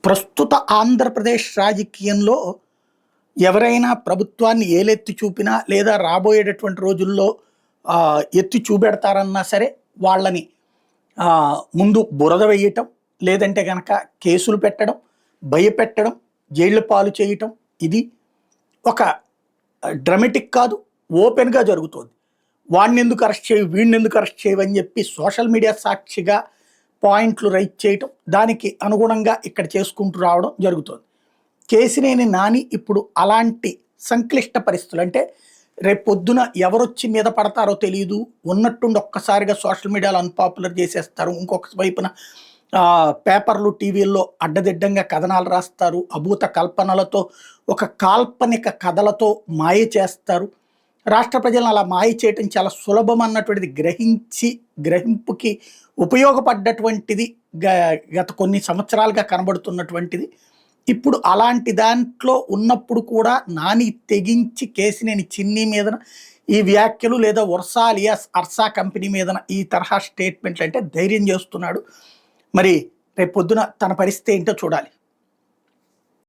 ప్రస్తుత ఆంధ్రప్రదేశ్ రాజకీయంలో ఎవరైనా ప్రభుత్వాన్ని ఏలెత్తి చూపినా లేదా రాబోయేటటువంటి రోజుల్లో ఎత్తి చూపెడతారన్నా సరే వాళ్ళని ముందు బురద వేయటం, లేదంటే గనక కేసులు పెట్టడం, భయపెట్టడం, జైళ్ళ పాలు చేయటం. ఇది ఒక డ్రమాటిక్ కాదు, ఓపెన్గా జరుగుతోంది. వాడిని ఎందుకు అరెస్ట్ చేయవు, వీడిని ఎందుకు అరెస్ట్ చేయవని చెప్పి సోషల్ మీడియా సాక్షిగా పాయింట్లు రైట్ చేయటం, దానికి అనుగుణంగా ఇక్కడ చేసుకుంటూ రావడం జరుగుతుంది. కేసినేని నాని ఇప్పుడు అలాంటి సంక్లిష్ట పరిస్థితులు, అంటే రేపు పొద్దున ఎవరొచ్చి మీద పడతారో తెలియదు, ఉన్నట్టుండి ఒక్కసారిగా సోషల్ మీడియాలో అన్పాపులర్ చేసేస్తారు. ఇంకొక వైపున పేపర్లు టీవీల్లో అడ్డదిడ్డంగా కథనాలు రాస్తారు, అభూత కల్పనలతో ఒక కాల్పనిక కథలతో మాయ చేస్తారు. రాష్ట్ర ప్రజలను అలా మాయ చేయటం చాలా సులభం అన్నటువంటిది గ్రహింపుకి ఉపయోగపడ్డటువంటిది గత కొన్ని సంవత్సరాలుగా కనబడుతున్నటువంటిది. ఇప్పుడు అలాంటి దాంట్లో ఉన్నప్పుడు కూడా నాని తెగించి కేసినేని చిన్ని మీదన ఈ వ్యాఖ్యలు, లేదా వర్షా అలియాస్ అర్సా కంపెనీ మీదన ఈ తరహా స్టేట్మెంట్లు అంటే ధైర్యం చేస్తున్నాడు. మరి రేపు పొద్దున తన పరిస్థితి ఏంటో చూడాలి.